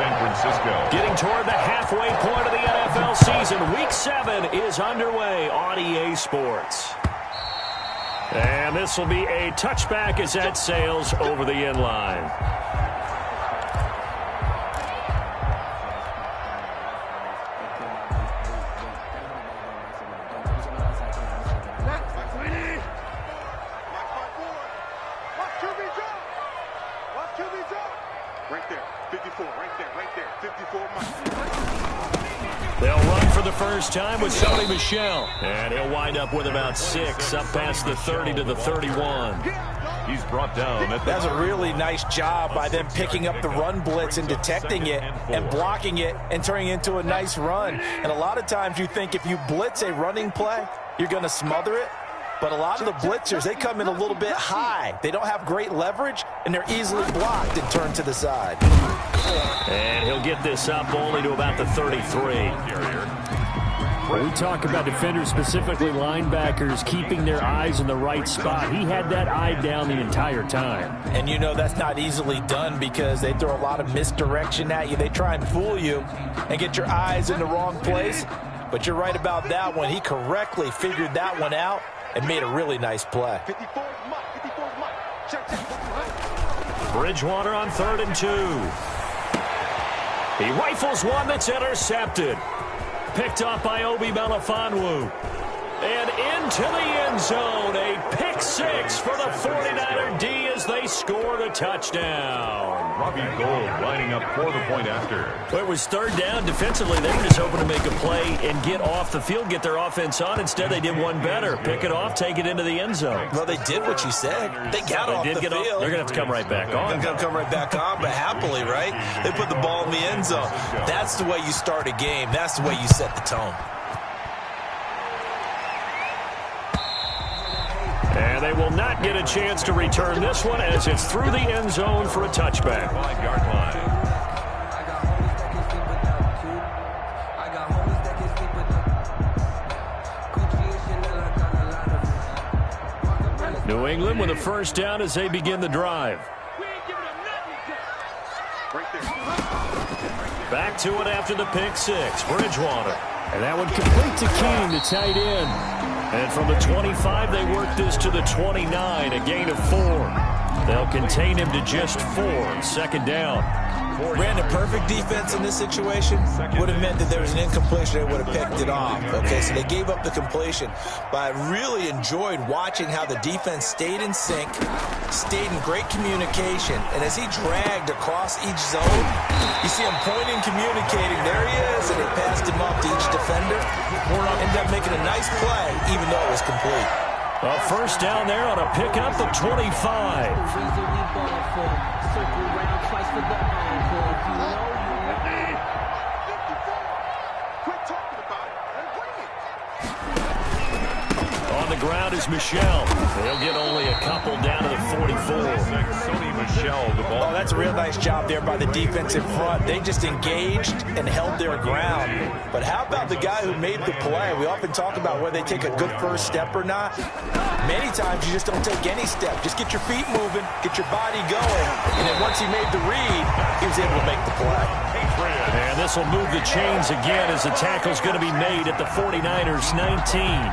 San Francisco. Getting toward the halfway point of the NFL season. Week 7 is underway on EA Sports. And this will be a touchback as that sails over the end line. Right there, 54, right there, 54. They'll run for the first time with Sony Michel. And he'll wind up with about 6, up past the 30 to the 31. He's brought down. That's a really nice job by them picking up the run blitz and detecting it and blocking it and turning it into a nice run. And a lot of times you think if you blitz a running play, you're going to smother it. But a lot of the blitzers, they come in a little bit high. They don't have great leverage, and they're easily blocked and turned to the side. And he'll get this up only to about the 33. When we talk about defenders, specifically linebackers, keeping their eyes in the right spot, he had that eye down the entire time. And you know that's not easily done because they throw a lot of misdirection at you. They try and fool you and get your eyes in the wrong place. But you're right about that one. He correctly figured that one out and made a really nice play. Bridgewater on 3rd and 2. He rifles one that's intercepted. Picked up by Obi Melifonwu. And into the end zone. A pick 6 for the 49er D as they score the touchdown. Robbie Gould lining up for the point after. Well, it was 3rd down. Defensively, they were just hoping to make a play and get off the field, get their offense on. Instead, they did one better. Pick it off, take it into the end zone. Well, they did what you said. They got off the field. They're going to have to come right back on. They're going to come right back on, but happily, right? They put the ball in the end zone. That's the way you start a game. That's the way you set the tone. And they will not get a chance to return this one as it's through the end zone for a touchback. 5-yard line. New England with a first down as they begin the drive. Back to it after the pick 6. Bridgewater. And that one complete to King, the tight end. And from the 25, they work this to the 29, a gain of 4. They'll contain him to just 4, 2nd down. Brandon, perfect defense in this situation would have meant that there was an incompletion. They would have picked it off. Okay, so they gave up the completion. But I really enjoyed watching how the defense stayed in sync, stayed in great communication. And as he dragged across each zone, you see him pointing, communicating. There he is, and they passed him up to each defender. Ended up making a nice play, even though it was complete. A first down there on a pickup of 25. On the ground is Michel. They'll get only a couple down to the 44. Sony Michel, the ball. Oh, that's a real nice job there by the defense in front. They just engaged and held their ground. But how about the guy who made the play? We often talk about whether they take a good first step or not. Many times you just don't take any step. Just get your feet moving, get your body going. And then once he made the read, he was able to make the play. And this will move the chains again as the tackle's going to be made at the 49ers 19.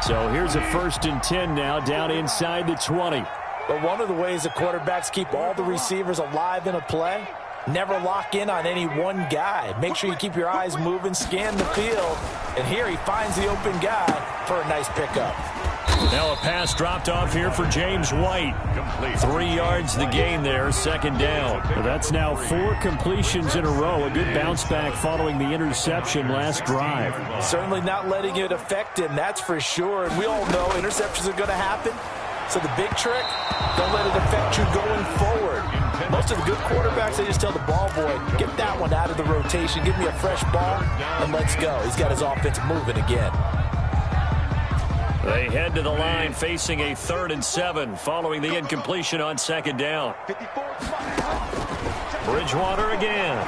So here's a 1st and 10 now, down inside the 20. But one of the ways the quarterbacks keep all the receivers alive in a play, never lock in on any one guy. Make sure you keep your eyes moving, scan the field. And here he finds the open guy for a nice pickup. Now a pass dropped off here for James White. 3 yards the gain there, 2nd down. Well, that's now 4 completions in a row. A good bounce back following the interception last drive. Certainly not letting it affect him, that's for sure. And we all know interceptions are going to happen. So the big trick, don't let it affect you going forward. Most of the good quarterbacks, they just tell the ball boy, get that one out of the rotation, give me a fresh ball, and let's go. He's got his offense moving again. They head to the line facing a 3rd and 7 following the incompletion on 2nd down. Bridgewater again.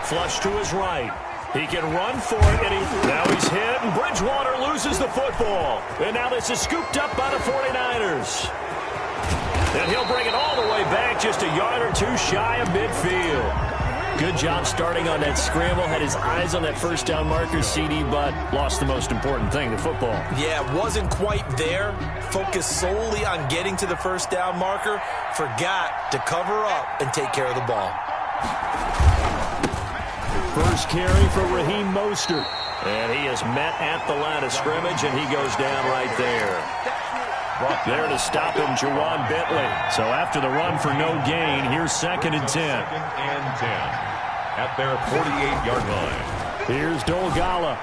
Flush to his right. He can run for it, and now he's hit, and Bridgewater loses the football. And now this is scooped up by the 49ers. And he'll bring it all the way back, just a yard or two shy of midfield. Good job starting on that scramble. Had his eyes on that first down marker, CD, but lost the most important thing, the football. Yeah, wasn't quite there. Focused solely on getting to the first down marker. Forgot to cover up and take care of the ball. First carry for Raheem Mostert. And he is met at the line of scrimmage, and he goes down right there. There to stop him, Juwan Bentley. So after the run for no gain, here's 2nd and 10. 2nd and 10 at their 48-yard line. Here's Dolgala.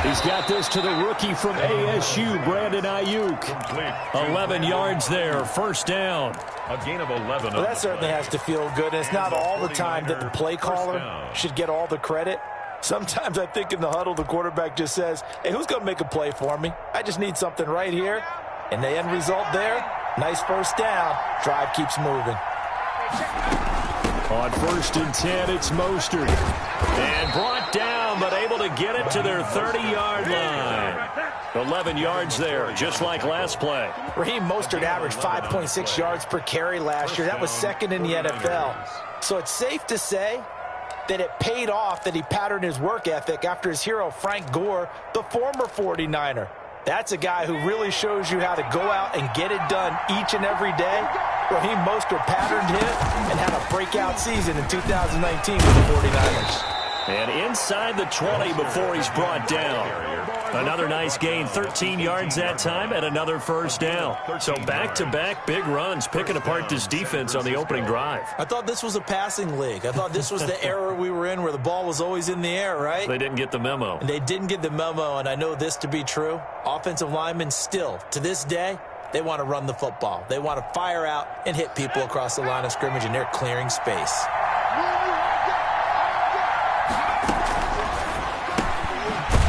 He's got this to the rookie from ASU, Brandon Ayuk. 11 yards there, first down. A gain of 11. Well, that certainly has to feel good. It's not all the time that the play caller should get all the credit. Sometimes I think in the huddle, the quarterback just says, hey, who's going to make a play for me? I just need something right here. And the end result there, nice first down. Drive keeps moving. On 1st and 10, it's Mostert. And brought down, but able to get it to their 30-yard line. 11 yards there, just like last play. Raheem Mostert averaged 5.6 yards per carry last year. That was 2nd in the NFL. So it's safe to say that it paid off that he patterned his work ethic after his hero, Frank Gore, the former 49er. That's a guy who really shows you how to go out and get it done each and every day. Raheem Mostert patterned him and had a breakout season in 2019 with the 49ers. And inside the 20 before he's brought down. Another nice gain, 13 yards that time, and another first down. So back-to-back big runs, picking apart this defense on the opening drive. I thought this was a passing league. I thought this was the era we were in where the ball was always in the air, right? They didn't get the memo. And they didn't get the memo, and I know this to be true. Offensive linemen still, to this day, they want to run the football. They want to fire out and hit people across the line of scrimmage, and they're clearing space.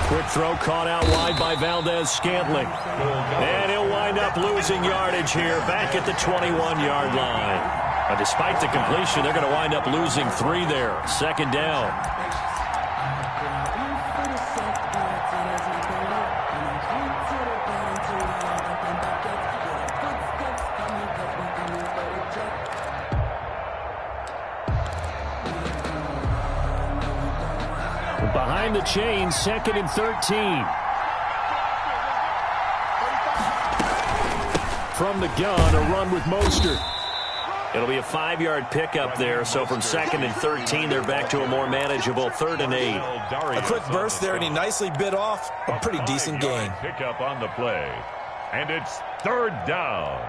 Quick throw caught out wide by Valdez-Scantling. And he'll wind up losing yardage here back at the 21-yard line. But despite the completion, they're going to wind up losing 3 there. 2nd down. Behind the chains, 2nd and 13. From the gun, a run with Mostert. It'll be a 5-yard pickup there, so from 2nd and 13, they're back to a more manageable 3rd and 8. A quick burst there, and he nicely bit off a pretty decent gain. Pickup on the play, and it's 3rd down.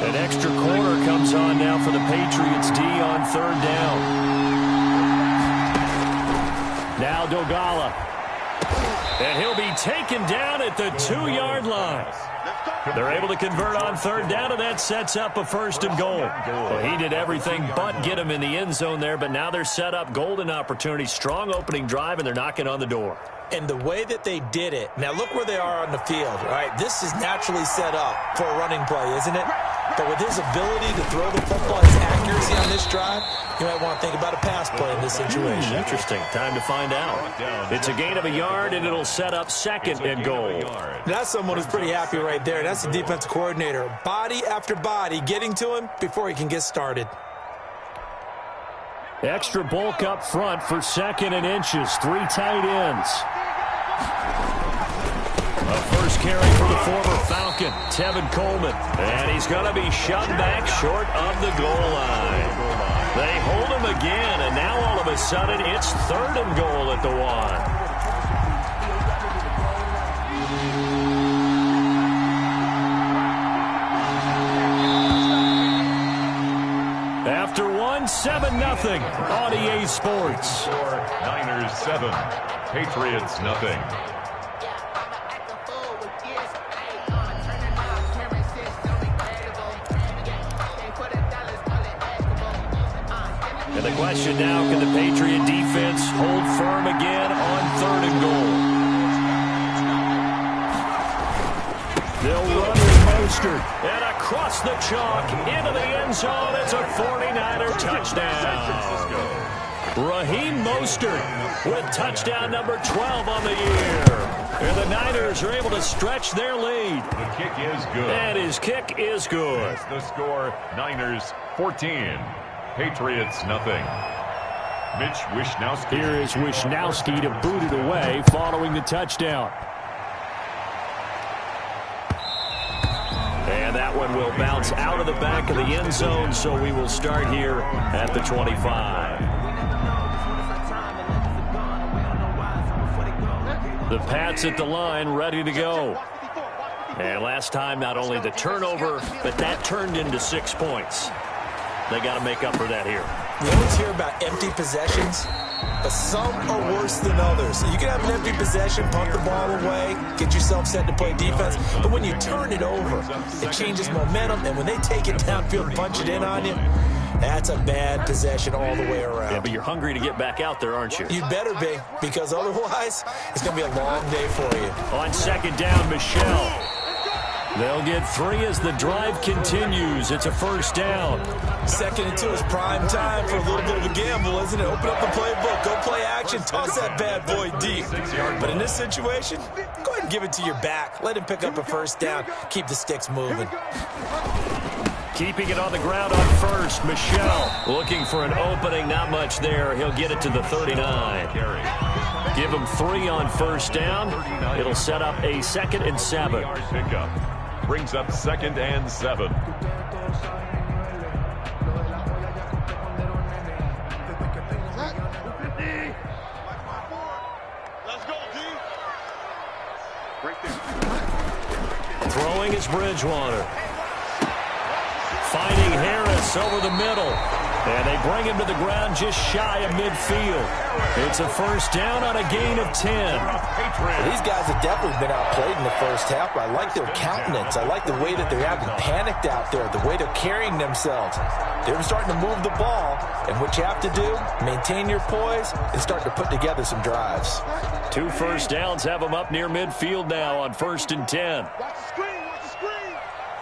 An extra corner comes on now for the Patriots D on 3rd down. Now Dolgala. And he'll be taken down at the 2-yard line. They're able to convert on 3rd down, and that sets up a 1st and goal. Well, he did everything but get him in the end zone there, but now they're set up golden opportunity. Strong opening drive, and they're knocking on the door. And the way that they did it, now look where they are on the field, all right? This is naturally set up for a running play, isn't it? But with his ability to throw the football, his accuracy on this drive, you might want to think about a pass play in this situation. Interesting. Time to find out. It's a gain of a yard, and it'll set up 2nd and goal. That's someone who's pretty happy right there. That's the defensive coordinator. Body after body getting to him before he can get started. Extra bulk up front for 2nd and inches. 3 tight ends. A first carry for the former Falcon, Tevin Coleman. And he's going to be shoved back short of the goal line. They hold him again, and now all of a sudden it's 3rd and goal at the 1. After 7-0 on EA Sports. Niners 7, Patriots nothing. And the question now, can the Patriot defense hold firm again on 3rd and goal? They'll run with Mostert. And across the chalk into the end zone. It's a 49er touchdown. Raheem Mostert with touchdown number 12 on the year. And the Niners are able to stretch their lead. The kick is good. And his kick is good. That's the score, Niners 14, Patriots nothing. Mitch Wishnowsky. Here is Wishnowsky to boot it away following the touchdown. And that one will bounce out of the back of the end zone, so we will start here at the 25. The Pats at the line, ready to go. And last time, not only the turnover, but that turned into 6 points. They got to make up for that here. We always hear about empty possessions, but some are worse than others. You can have an empty possession, pump the ball away, get yourself set to play defense, but when you turn it over, it changes momentum, and when they take it downfield and punch it in on you, that's a bad possession all the way around. Yeah, but you're hungry to get back out there, aren't you? You better be, because otherwise, it's going to be a long day for you. On second down, Michelle. They'll get 3 as the drive continues. It's a first down. 2nd and 2 is prime time for a little bit of a gamble, isn't it? Open up the playbook, go play action, toss that bad boy deep. But in this situation, go ahead and give it to your back. Let him pick up a first down. Keep the sticks moving. Keeping it on the ground on first, Michelle. Looking for an opening, not much there. He'll get it to the 39. Give him 3 on first down. It'll set up a 2nd and 7. Brings up 2nd and 7. Let's go, D. Right there. Throwing is Bridgewater. Finding Harris over the middle. And they bring him to the ground just shy of midfield. It's a first down on a gain of 10. Well, these guys have definitely been outplayed in the first half, but I like their countenance. I like the way that they're acting panicked out there, the way they're carrying themselves. They're starting to move the ball, and what you have to do, maintain your poise and start to put together some drives. 2 first downs have them up near midfield now on 1st and 10. Watch the screen, watch the screen.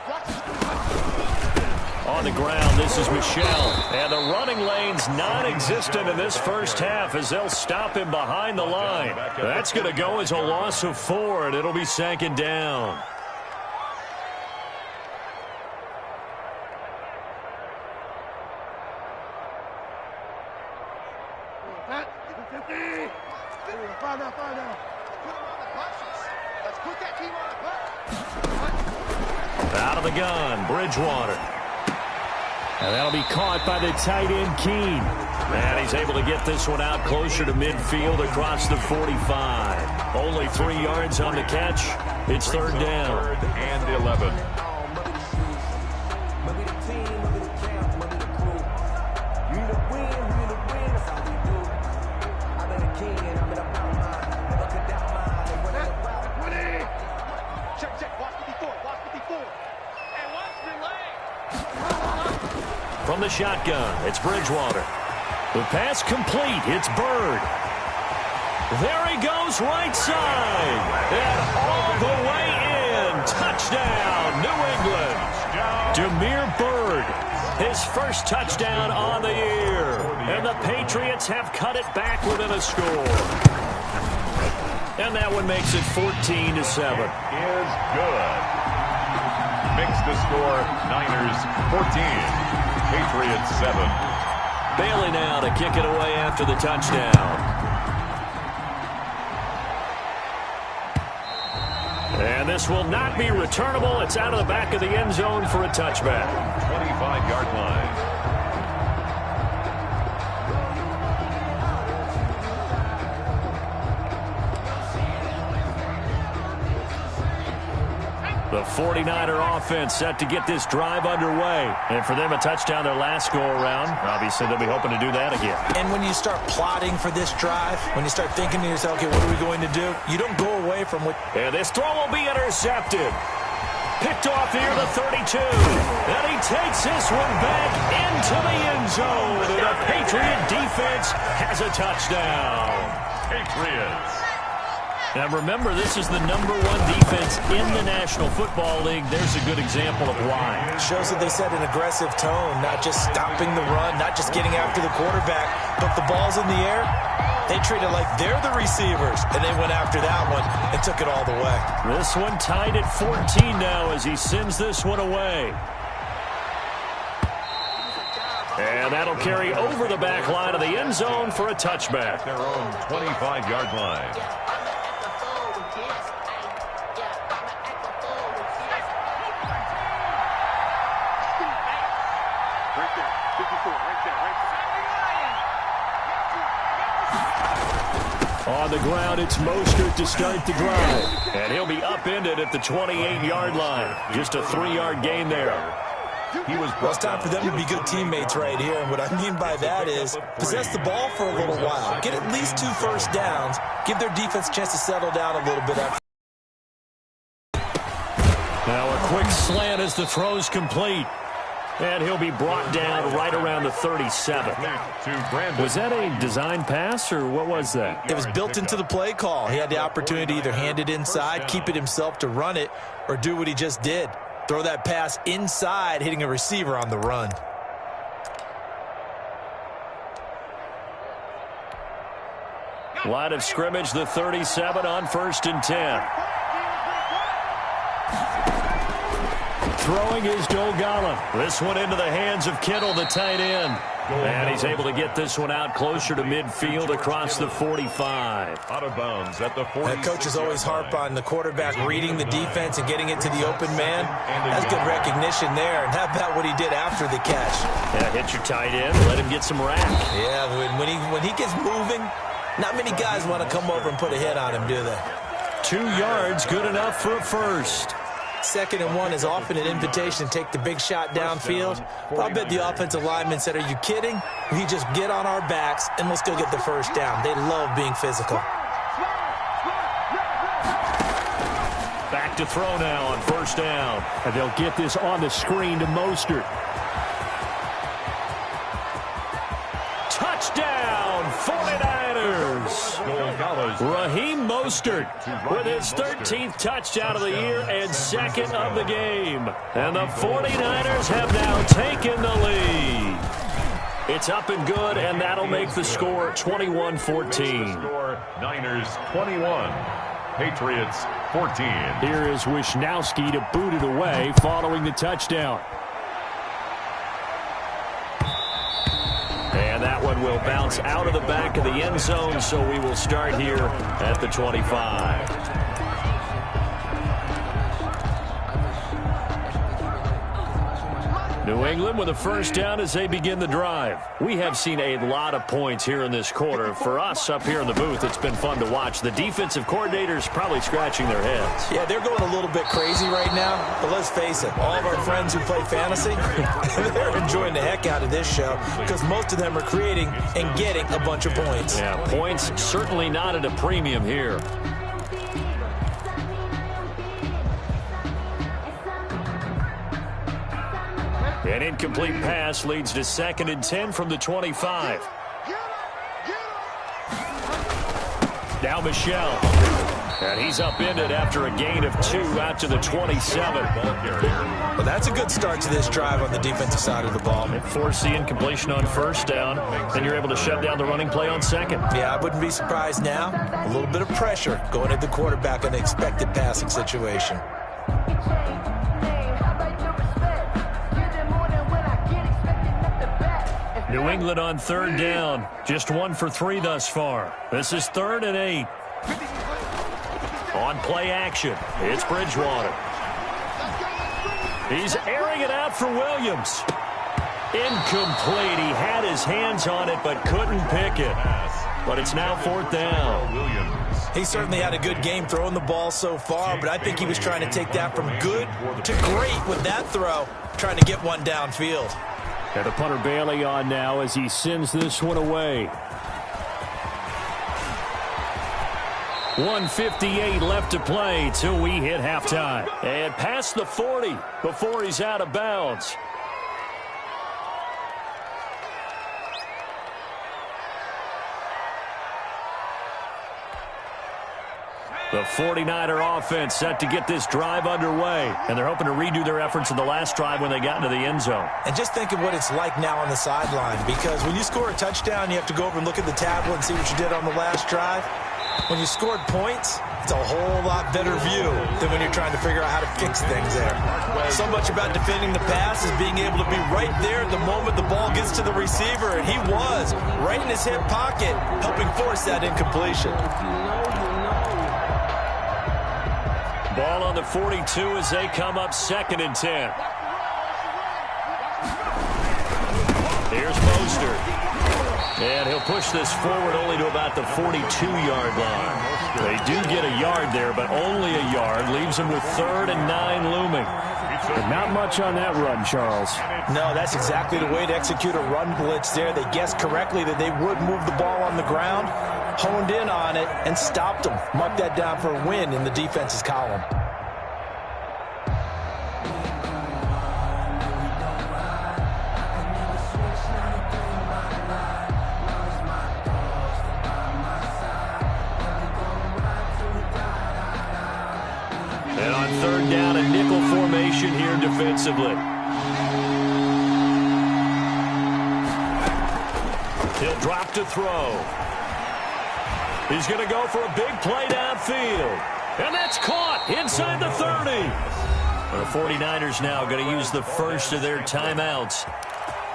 Watch the screen. On the ground, this is Michelle. And the running lane's non-existent in this first half as they'll stop him behind the line. That's going to go as a loss of 4, and it'll be 2nd down. Out of the gun, Bridgewater. And that'll be caught by the tight end, Keene. And he's able to get this one out closer to midfield across the 45. Only 3 yards on the catch. It's 3rd down. 3rd and 11. From the shotgun, it's Bridgewater. The pass complete. It's Bird. There he goes right side. And all the way in. Touchdown, New England. Damiere Byrd, his first touchdown on the year. And the Patriots have cut it back within a score. And that one makes it 14-7. Is good. Makes the score Niners 14. Patriots 7. Bailey now to kick it away after the touchdown. And this will not be returnable. It's out of the back of the end zone for a touchback. 25-yard line. The 49er offense set to get this drive underway. And for them, a touchdown their last go-around. Obviously, they'll be hoping to do that again. And when you start plotting for this drive, when you start thinking to yourself, okay, what are we going to do? You don't go away from what... And this throw will be intercepted. Picked off here, the 32. And he takes this one back into the end zone. And the Patriot defense has a touchdown. Patriots. Now remember, this is the #1 defense in the National Football League. There's a good example of why. It shows that they set an aggressive tone, not just stopping the run, not just getting after the quarterback, but the ball's in the air. They treat it like they're the receivers, and they went after that one and took it all the way. This one tied at 14 now as he sends this one away. And that'll carry over the back line of the end zone for a touchback. Their own 25-yard line. Right there. 54, right there. On the ground, it's Mostert to start the drive. And he'll be upended at the 28-yard line. Just a 3-yard gain there. Well, it's time for them to be good teammates right here. And what I mean by that is possess the ball for a little while. Get at least 2 first downs. Give their defense a chance to settle down a little bit after. Now a quick slant as the throw's complete. And he'll be brought down right around the 37. Was that a design pass, or what was that? It was built into the play call. He had the opportunity to either hand it inside, keep it himself to run it, or do what he just did. Throw that pass inside, hitting a receiver on the run. Line of scrimmage, the 37 on 1st and 10. Throwing is Dolgala. This one into the hands of Kittle, the tight end. And he's able to get this one out closer to midfield across the 45. Out of bounds at the 40. The coaches always harp on the quarterback reading the defense and getting it to the open man. That's good recognition there. And how about what he did after the catch? Yeah, hit your tight end, let him get some rack. Yeah, when he gets moving, not many guys want to come over and put a hit on him, do they? 2 yards, good enough for a first. 2nd and 1 is often an invitation to take the big shot downfield. But I bet the offensive lineman said, are you kidding? We just get on our backs and let's go get the first down. They love being physical. Back to throw now on 1st down. And they'll get this on the screen to Mostert. Touchdown, 49ers! Raheem Mostert with his 13th touchdown of the year and 2nd of the game. And the 49ers have now taken the lead. It's up and good, and that'll make the score 21-14. Niners 21, Patriots 14. Here is Wisnowski to boot it away following the touchdown. And that one will bounce out of the back of the end zone, so we will start here at the 25. New England with a first down as they begin the drive. We have seen a lot of points here in this quarter. For us up here in the booth, it's been fun to watch. The defensive coordinators probably scratching their heads. Yeah, they're going a little bit crazy right now, but let's face it, all of our friends who play fantasy, they're enjoying the heck out of this show because most of them are creating and getting a bunch of points. Yeah, points certainly not at a premium here. An incomplete pass leads to 2nd and 10 from the 25. Now Michel. And he's upended after a gain of 2 out to the 27. Well, that's a good start to this drive on the defensive side of the ball. Force the incompletion on 1st down, and you're able to shut down the running play on 2nd. Yeah, I wouldn't be surprised now. A little bit of pressure going at the quarterback in an expected passing situation. New England on 3rd down. Just 1 for 3 thus far. This is 3rd and 8. On play action, it's Bridgewater. He's airing it out for Williams. Incomplete. He had his hands on it but couldn't pick it. But it's now 4th down. He certainly had a good game throwing the ball so far, but I think he was trying to take that from good to great with that throw, trying to get one downfield. And the punter Bailey on now as he sends this one away. 1:58 left to play till we hit halftime. And past the 40 before he's out of bounds. The 49er offense set to get this drive underway. And they're hoping to redo their efforts in the last drive when they got into the end zone. And just think of what it's like now on the sideline. Because when you score a touchdown, you have to go over and look at the tablet and see what you did on the last drive. When you scored points, it's a whole lot better view than when you're trying to figure out how to fix things there. So much about defending the pass is being able to be right there at the moment the ball gets to the receiver, and he was right in his hip pocket, helping force that incompletion. Ball on the 42 as they come up 2nd and 10. Here's Mostert. And he'll push this forward only to about the 42-yard line. They do get a yard there, but only a yard. Leaves them with 3rd and 9 looming. But not much on that run, Charles. No, that's exactly the way to execute a run blitz there. They guessed correctly that they would move the ball on the ground, honed in on it, and stopped them. Mark that down for a win in the defense's column. And on 3rd down, a nickel formation here defensively. He'll drop to throw. He's going to go for a big play downfield. And that's caught inside the 30. The 49ers now going to use the first of their timeouts.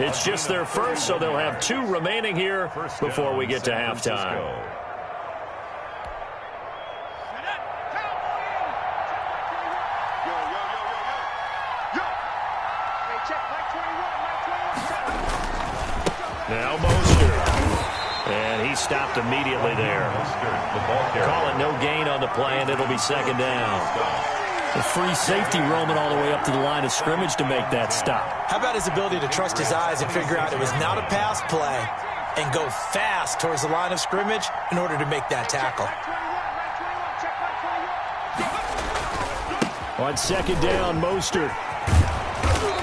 It's just their first, so they'll have 2 remaining here before we get to halftime. Now Mostert. And he stopped immediately there. Call it no gain on the play, and it'll be 2nd down. A free safety roaming all the way up to the line of scrimmage to make that stop. How about his ability to trust his eyes and figure out it was not a pass play and go fast towards the line of scrimmage in order to make that tackle. On 2nd down, Mostert.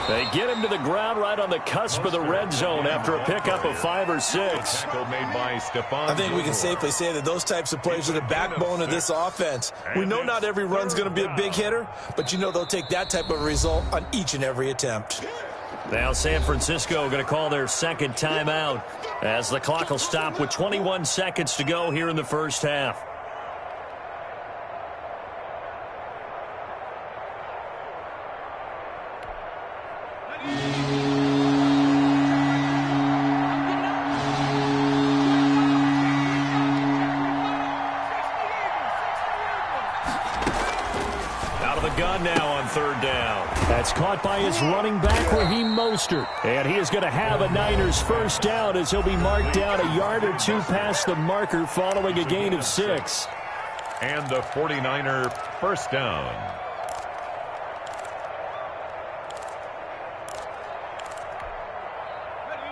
They get him to the ground right on the cusp of the red zone after a pickup of 5 or 6. I think we can safely say that those types of plays are the backbone of this offense. We know not every run's going to be a big hitter, but you know they'll take that type of result on each and every attempt. Now San Francisco going to call their 2nd timeout as the clock will stop with 21 seconds to go here in the first half. Gun now on 3rd down. That's caught by his running back, Raheem Mostert. And he is going to have a Niners first down as he'll be marked down a yard or 2 past the marker following a gain of 6. And the 49er first down.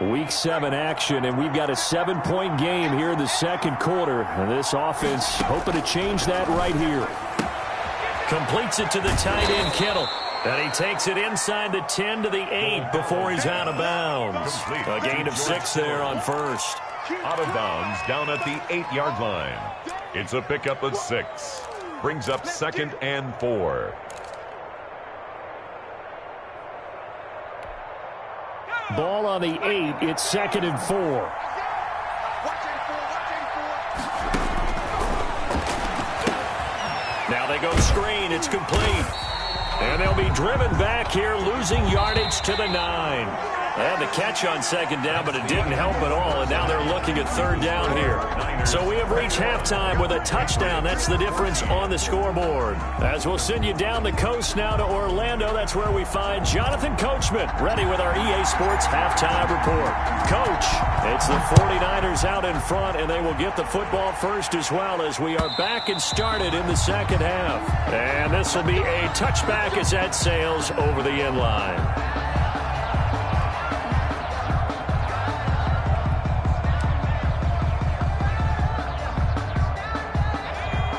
Week 7 action, and we've got a 7-point game here in the 2nd quarter. And this offense hoping to change that right here. Completes it to the tight end, Kittle. And he takes it inside the 10 to the 8 before he's out of bounds. A gain of 6 there on 1st. Out of bounds down at the 8-yard line. It's a pickup of 6. Brings up 2nd and 4. Ball on the 8. It's 2nd and 4. Now they go screen. It's complete. And they'll be driven back here, losing yardage to the 9. They had the catch on 2nd down, but it didn't help at all. And now they're looking at 3rd down here. So we have reached halftime with a touchdown. That's the difference on the scoreboard. As we'll send you down the coast now to Orlando, that's where we find Jonathan Coachman, ready with our EA Sports halftime report. Coach, it's the 49ers out in front, and they will get the football first as well as we are back and started in the 2nd half. And this will be a touchback as that sails over the end line.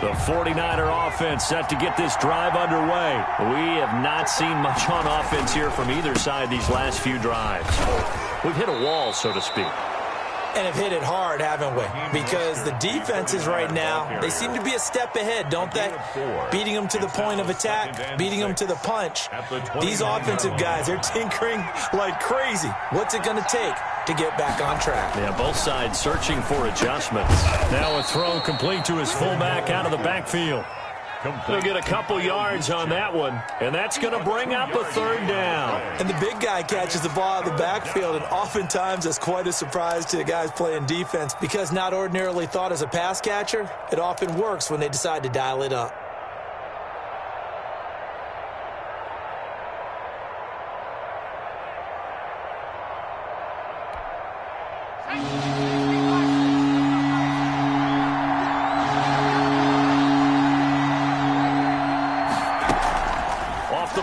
The 49er offense set to get this drive underway. We have not seen much on offense here from either side these last few drives. We've hit a wall, so to speak. And have hit it hard, haven't we? Because the defenses right now, they seem to be a step ahead, don't they? Beating them to the point of attack, beating them to the punch. These offensive guys, they're tinkering like crazy. What's it going to take to get back on track. Yeah, both sides searching for adjustments. Now a throw complete to his fullback out of the backfield. He'll get a couple yards on that one, and that's going to bring up a third down. And the big guy catches the ball out of the backfield, and oftentimes that's quite a surprise to the guys playing defense because not ordinarily thought as a pass catcher, it often works when they decide to dial it up.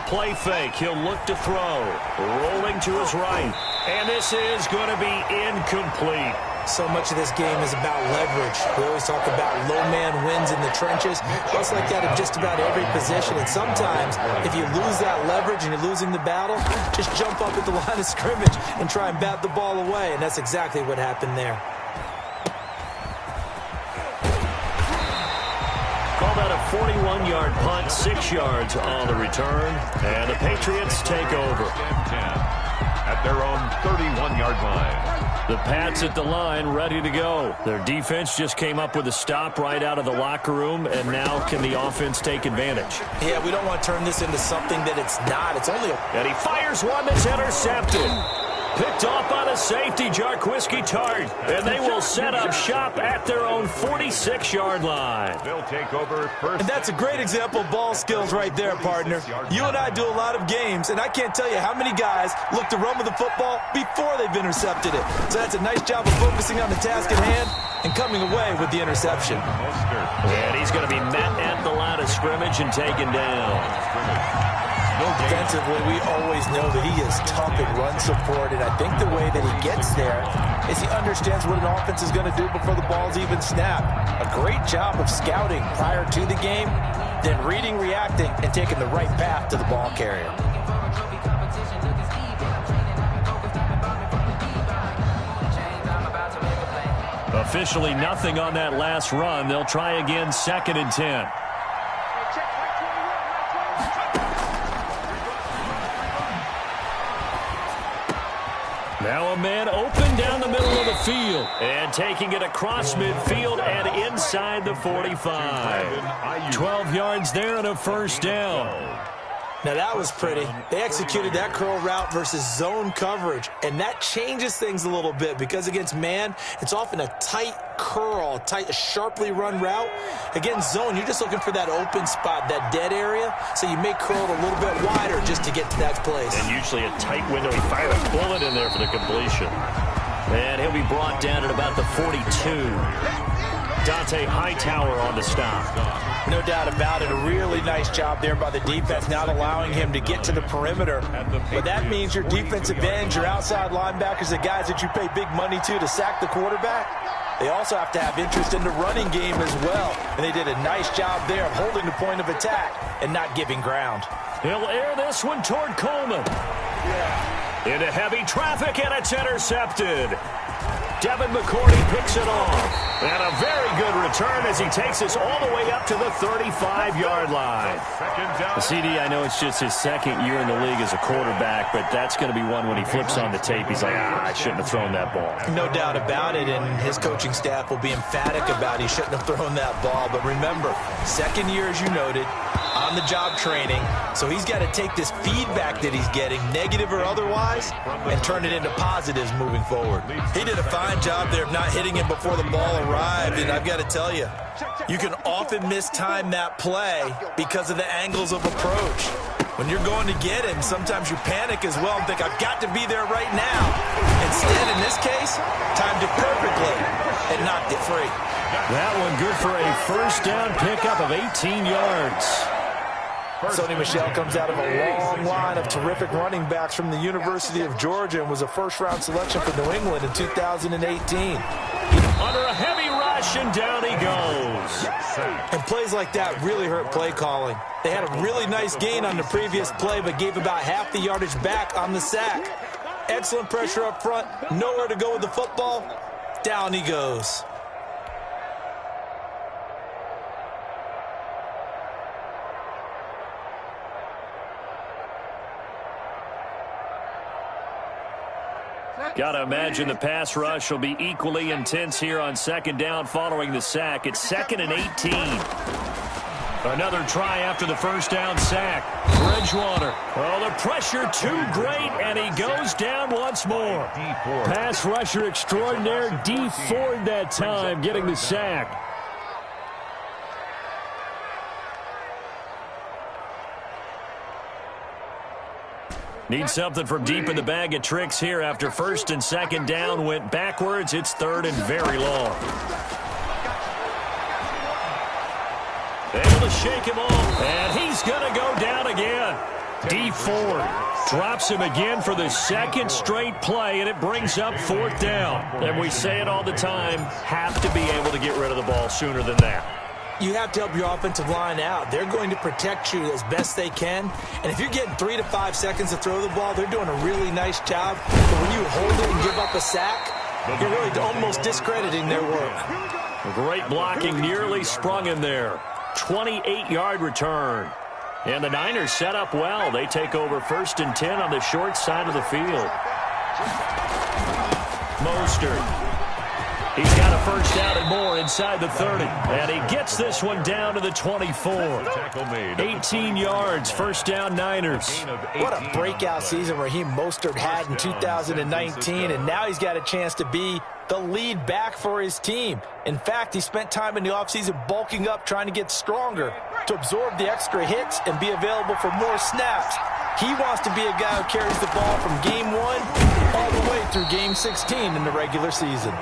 Play fake. He'll look to throw. Rolling to his right. And this is going to be incomplete. So much of this game is about leverage. We always talk about low man wins in the trenches. It's like that in just about every position. And sometimes, if you lose that leverage and you're losing the battle, just jump up at the line of scrimmage and try and bat the ball away. And that's exactly what happened there. Call that a 41-yard punt, 6 yards on the return, and the Patriots take over. At their own 31-yard line. The Pats at the line, ready to go. Their defense just came up with a stop right out of the locker room, and now can the offense take advantage? Yeah, we don't want to turn this into something that it's not. It's only a... And he fires one that's intercepted. Picked off by the safety, Jarquiski Tart. And they will set up shop at their own 46-yard line. They'll take over first. And that's a great example of ball skills right there, partner. You and I do a lot of games, and I can't tell you how many guys look to run with the football before they've intercepted it. So that's a nice job of focusing on the task at hand and coming away with the interception. And he's going to be met at the line of scrimmage and taken down. Defensively, we always know that he is tough in run support, and I think the way that he gets there is he understands what an offense is going to do before the ball's even snapped. A great job of scouting prior to the game, then reading, reacting, and taking the right path to the ball carrier. Officially nothing on that last run. They'll try again, 2nd and 10. Now a man open down the middle of the field. And taking it across midfield and inside the 45. 12 yards there and a first down. Now that was pretty. They executed that curl route versus zone coverage, and that changes things a little bit because against man, it's often a tight curl, a sharply run route. Against zone, you're just looking for that open spot, that dead area, so you may curl it a little bit wider just to get to that place. And usually a tight window. He fired a bullet in there for the completion. And he'll be brought down at about the 42. Dante Hightower on the stop. No doubt about it. A really nice job there by the defense, not allowing him to get to the perimeter. But that means your defensive ends, your outside linebackers, the guys that you pay big money to sack the quarterback, they also have to have interest in the running game as well. And they did a nice job there of holding the point of attack and not giving ground. He'll air this one toward Coleman. Into heavy traffic, and it's intercepted. Devin McCourty picks it off. And a very good return as he takes us all the way up to the 35-yard line. CD, I know it's just his 2nd year in the league as a quarterback, but that's going to be one when he flips on the tape. He's like, I shouldn't have thrown that ball. No doubt about it, and his coaching staff will be emphatic about he shouldn't have thrown that ball. But remember, 2nd year, as you noted, on-the-job training, so he's got to take this feedback that he's getting, negative or otherwise, and turn it into positives moving forward. He did a fine job there of not hitting him before the ball arrived, and I've got to tell you, you can often mistime that play because of the angles of approach. When you're going to get him, sometimes you panic as well and think, I've got to be there right now. Instead, in this case, timed it perfectly and knocked it free. That one good for a first down pickup of 18 yards. Sony Michel comes out of a long line of terrific running backs from the University of Georgia and was a first-round selection for New England in 2018. Under a heavy rush, and down he goes. And plays like that really hurt play calling. They had a really nice gain on the previous play, but gave about half the yardage back on the sack. Excellent pressure up front, nowhere to go with the football. Down he goes. Got to imagine the pass rush will be equally intense here on second down following the sack. It's 2nd and 18. Another try after the first down sack. Bridgewater. Oh, the pressure too great, and he goes down once more. Pass rusher extraordinaire, D Ford that time, getting the sack. Need something from deep in the bag of tricks here after first and second down went backwards. It's 3rd and very long. Able to shake him off, and he's going to go down again. D Ford drops him again for the 2nd straight play, and it brings up 4th down. And we say it all the time, have to be able to get rid of the ball sooner than that. You have to help your offensive line out. They're going to protect you as best they can. And if you're getting 3 to 5 seconds to throw the ball, they're doing a really nice job. But when you hold it and give up a sack, you're really almost discrediting their work. Great blocking, nearly sprung him there. 28-yard return. And the Niners set up well. They take over 1st and 10 on the short side of the field. Mostert. He's got a first down and more inside the 30. And he gets this one down to the 24. 18 yards, first down Niners. What a breakout season Raheem Mostert had in 2019, and now he's got a chance to be the lead back for his team. In fact, he spent time in the offseason bulking up, trying to get stronger to absorb the extra hits and be available for more snaps. He wants to be a guy who carries the ball from game 1 all the way through game 16 in the regular season.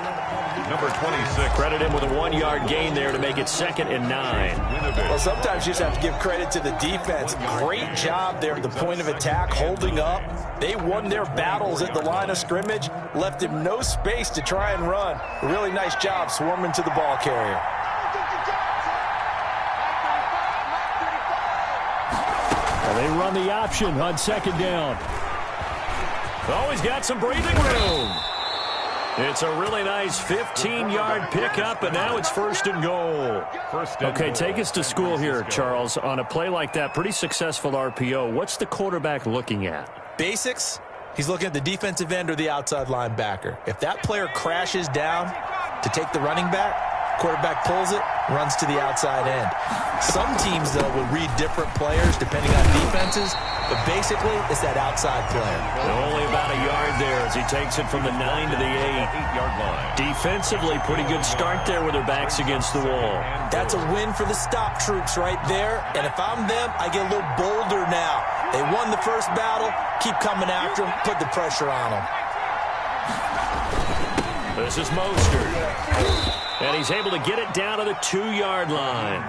Number 26. Credit him with a 1-yard gain there to make it 2nd and 9. Well, sometimes you just have to give credit to the defense. Great job there at the point of attack, holding up. They won their battles at the line of scrimmage, left him no space to try and run. A really nice job swarming to the ball carrier. Well, they run the option on 2nd down. Oh, he's got some breathing room. It's a really nice 15-yard pickup, and now it's 1st and goal. Okay, take us to school here, Charles. On a play like that, pretty successful RPO, what's the quarterback looking at? Basics, he's looking at the defensive end or the outside linebacker. If that player crashes down to take the running back, quarterback pulls it, runs to the outside end. Some teams, though, will read different players depending on defenses, but basically it's that outside player. Only about a yard there as he takes it from the 9 to the 8-yard line. Defensively, pretty good start there with their backs against the wall. That's a win for the stop troops right there, and if I'm them, I get a little bolder now. They won the first battle, keep coming after them, put the pressure on them. This is Mostert. And he's able to get it down to the 2-yard line.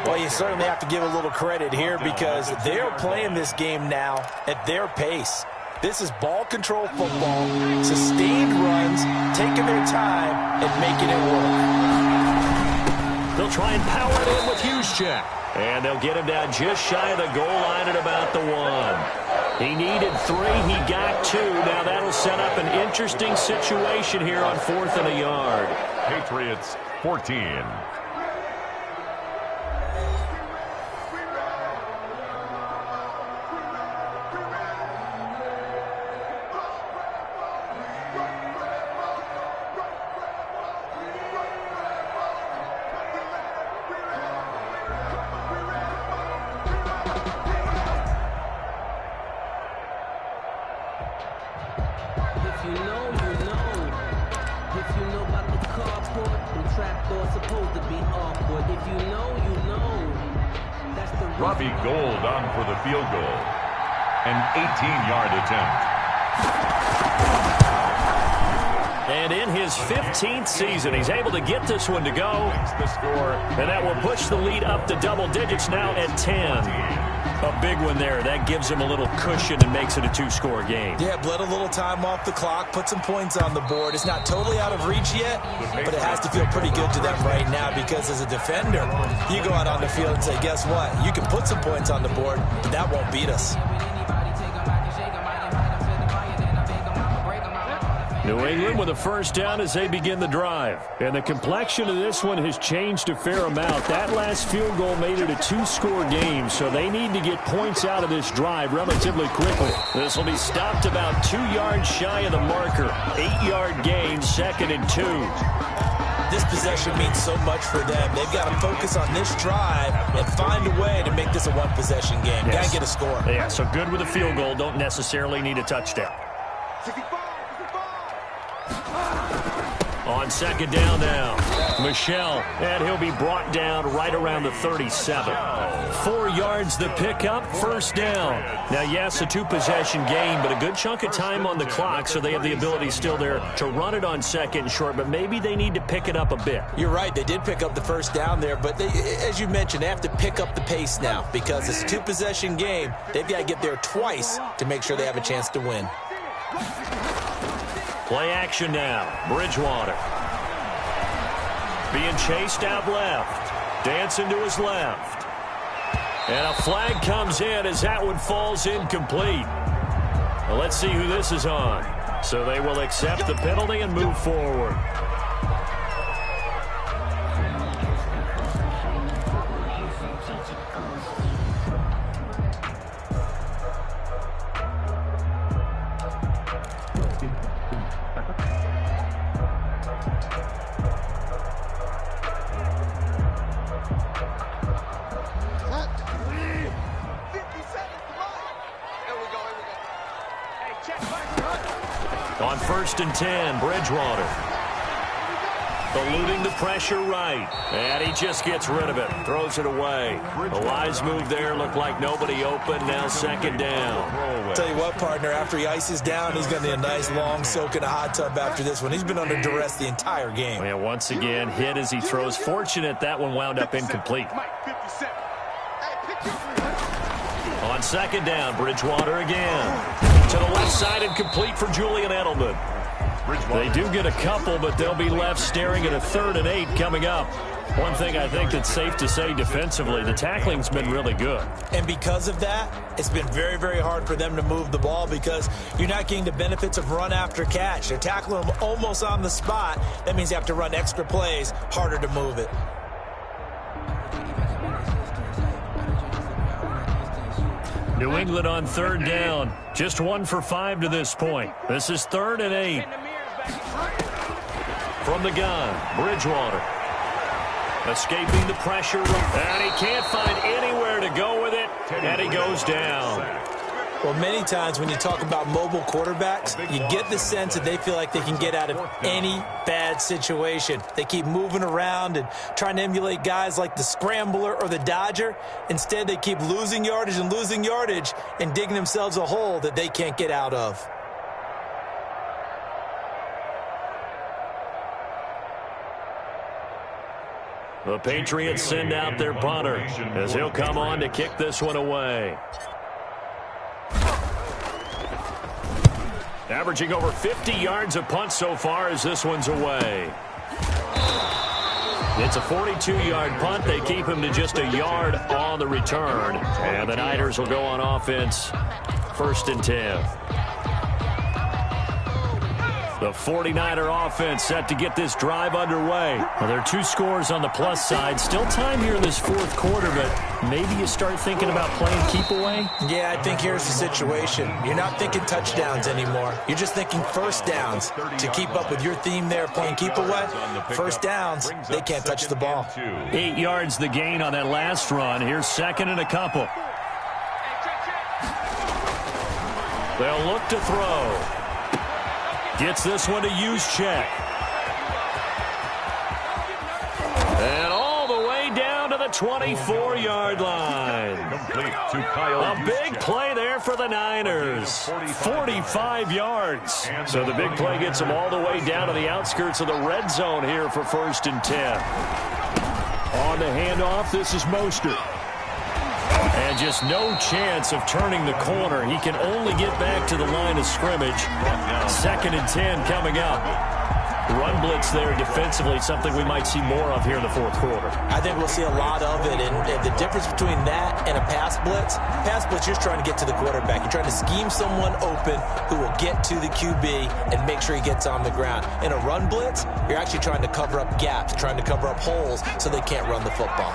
Well, you certainly have to give a little credit here because they're playing this game now at their pace. This is ball control football, sustained runs, taking their time and making it work. They'll try and power it in with Juszczyk. And they'll get him down just shy of the goal line at about the 1. He needed 3. He got 2. Now that'll set up an interesting situation here on 4th and a yard. Patriots 14. Robbie Gould on for the field goal. An 18-yard attempt. And in his 15th season, he's able to get this one to go. And that will push the lead up to double digits now at 10. A big one there. That gives him a little cushion and makes it a 2-score game. Yeah, bled a little time off the clock, put some points on the board. It's not totally out of reach yet, but it has to feel pretty good to them right now because as a defender, you go out on the field and say, guess what? You can put some points on the board, but that won't beat us. New England with a first down as they begin the drive. And the complexion of this one has changed a fair amount. That last field goal made it a two-score game, so they need to get points out of this drive relatively quickly. This will be stopped about 2 yards shy of the marker. 8-yard gain, 2nd and 2. This possession means so much for them. They've got to focus on this drive and find a way to make this a one-possession game. Yes. Got to get a score. Yeah, so good with a field goal. Don't necessarily need a touchdown. On 2nd down now, Michel, and he'll be brought down right around the 37. 4 yards the pickup, first down. Now, yes, a two-possession game, but a good chunk of time on the clock, so they have the ability still there to run it on 2nd and short, but maybe they need to pick it up a bit. You're right. They did pick up the first down there, but they, as you mentioned, they have to pick up the pace now because it's a two-possession game. They've got to get there twice to make sure they have a chance to win. Play action now. Bridgewater. Being chased out left. Dancing to his left. And a flag comes in as that one falls incomplete. Well, let's see who this is on. So they will accept the penalty and move forward. On 1st and 10, Bridgewater. Eluding the pressure right. And he just gets rid of it. Throws it away. A wise move there. Looked like nobody open. Now 2nd down. Tell you what, partner, after he ices down, he's going to need a nice long soak in a hot tub after this one. He's been under duress the entire game. And once again, hit as he throws. Fortunate that one wound up incomplete. On 2nd down, Bridgewater again. To the left side and complete for Julian Edelman. They do get a couple, but they'll be left staring at a 3rd and 8 coming up. One thing I think that's safe to say defensively, the tackling's been really good. And because of that, it's been very, very hard for them to move the ball because you're not getting the benefits of run after catch. They're tackling them almost on the spot. That means you have to run extra plays, harder to move it. New England on 3rd down. Just 1 for 5 to this point. This is 3rd and 8. From the gun, Bridgewater. Escaping the pressure. And he can't find anywhere to go with it. And he goes down. Well, many times when you talk about mobile quarterbacks, you get the sense that they feel like they can get out of any bad situation. They keep moving around and trying to emulate guys like the Scrambler or the Dodger. Instead, they keep losing yardage and digging themselves a hole that they can't get out of. The Patriots send out their punter as he'll come on to kick this one away. Averaging over 50 yards a punt so far as this one's away. It's a 42-yard punt. They keep him to just a yard on the return. And the Niners will go on offense. 1st and 10. The 49er offense set to get this drive underway. Well, there are 2 scores on the plus side. Still time here in this 4th quarter, but maybe you start thinking about playing keep away? Yeah, I think here's the situation. You're not thinking touchdowns anymore. You're just thinking first downs. To keep up with your theme there, playing keep away, first downs, they can't touch the ball. 8 yards the gain on that last run. Here's 2nd and a couple. They'll look to throw. Gets this one to Juszczyk. And all the way down to the 24-yard line. A big play there for the Niners. 45 yards. So the big play gets them all the way down to the outskirts of the red zone here for 1st and 10. On the handoff, this is Mostert. And just no chance of turning the corner. He can only get back to the line of scrimmage. 2nd and 10 coming up. Run blitz there defensively, something we might see more of here in the fourth quarter. I think we'll see a lot of it, and the difference between that and a pass blitz, you're just trying to get to the quarterback. You're trying to scheme someone open who will get to the QB and make sure he gets on the ground. In a run blitz, you're actually trying to cover up gaps, trying to cover up holes so they can't run the football.